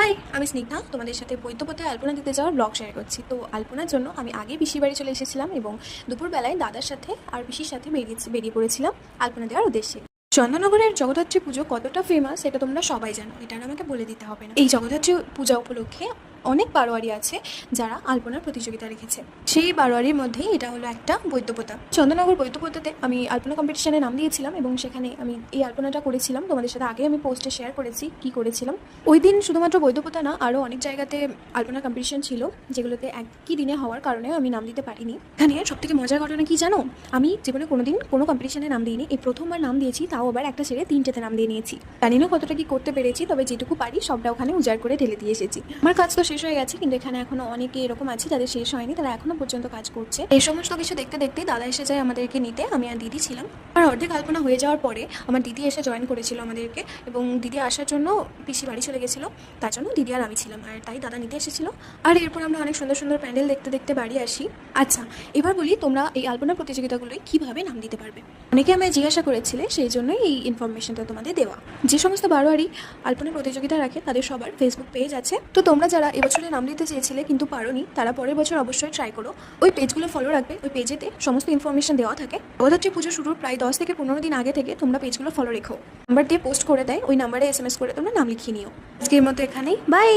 High, আমি স্নিগ্ধা। তোমাদের সাথে বৈদ্যপথে আলপনা দিতে যাওয়ার ব্লগ শেয়ার করছি। তো আলপনার জন্য আমি আগে পিসির বাড়ি চলে এসেছিলাম এবং দুপুরবেলায় দাদার সাথে আর পিসির সাথে বেরিয়ে পড়েছিলাম আলপনা দেওয়ার উদ্দেশ্যে। চন্দননগরের জগদ্ধাত্রী পুজো কতটা ফেমাস সেটা তোমরা সবাই জানো, এটা আর আমাকে বলে দিতে হবে না। এই জগদ্ধাত্রী পূজা উপলক্ষে অনেক বারোয়ারি আছে যারা আলপনার প্রতিযোগিতা রেখেছে। সেই বারোয়ারির মধ্যেই এটা হলো একটা বৈদ্যপতা। চন্দননগর বৈদ্যপতাতে আমি আলপনা কম্পিটিশনে নাম দিয়েছিলাম এবং সেখানে আমি এই আলপনাটা করেছিলাম। তোমাদের সাথে আগে আমি পোস্টে শেয়ার করেছি কি করেছিলাম। ওই দিন শুধুমাত্র বৈদ্যপতা না, আরও অনেক জায়গাতে আলপনা কম্পিটিশন ছিল যেগুলোতে একই দিনে হওয়ার কারণে আমি নাম দিতে পারিনি। এখানে সবথেকে মজার ঘটনা কি জানো, আমি জীবনে কোনোদিন কোনো কম্পিটিশনে নাম দিইনি। এই প্রথমবার নাম দিয়েছি, তাও আবার একটা ছেড়ে তিনটেতে নাম দিয়ে নিয়েছি। জানি না কতটা কি করতে পেরেছি, তবে যেটুকু পারি সবটা ওখানে উজাড় করে ঢেলে দিয়ে এসেছি। আমার কাজ তো শেষ হয়ে গেছে, কিন্তু এখানে এখনো অনেকে এরকম আছে যাদের শেষ হয়নি, তারা এখনো পর্যন্ত কাজ করছে। এই সমস্ত কিছু দেখতে দেখতে দাদা এসে যায় আমাদেরকে নিতে। আমি আর দিদি ছিলাম। আর অর্ধেক আলপনা হয়ে যাওয়ার পরে আমার দিদি এসে জয়েন করেছিল আমাদেরকে, এবং দিদি আসার জন্য পিসি বাড়ি চলে গেছিলো, তার জন্য দিদি আর আমি ছিলাম, আর তাই দাদা নিতে এসেছিল। আর এরপর আমরা অনেক সুন্দর সুন্দর প্যান্ডেল দেখতে দেখতে বাড়ি আসি। আচ্ছা, এবার বলি তোমরা এই আলপনা প্রতিযোগিতাগুলোয় কীভাবে নাম দিতে পারবে। অনেকে আমায় জিজ্ঞাসা করেছিলে, সেই জন্যই এই ইনফরমেশনটা তোমাদের দেওয়া। যে সমস্ত বারোয়ারি আলপনা প্রতিযোগিতা রাখে তাদের সবার ফেসবুক পেজ আছে। তো তোমরা যারা এবছরে নাম দিতে চেয়েছিলে কিন্তু পারোনি, তারা পরের বছর অবশ্যই ট্রাই করো। ওই পেজগুলো ফলো রাখবে, ওই পেজেতে সমস্ত ইনফরমেশন দেওয়া থাকে। জগদ্ধাত্রী পুজো শুরুর প্রায় 10 থেকে 15 দিন আগে থেকে তোমরা পেজগুলো ফলো রেখো। নাম্বার দিয়ে পোস্ট করে দেয়, ওই নাম্বারে SMS করে তোমরা নাম লিখিয়ে নিও। আজকের মতো এখানেই, বাই।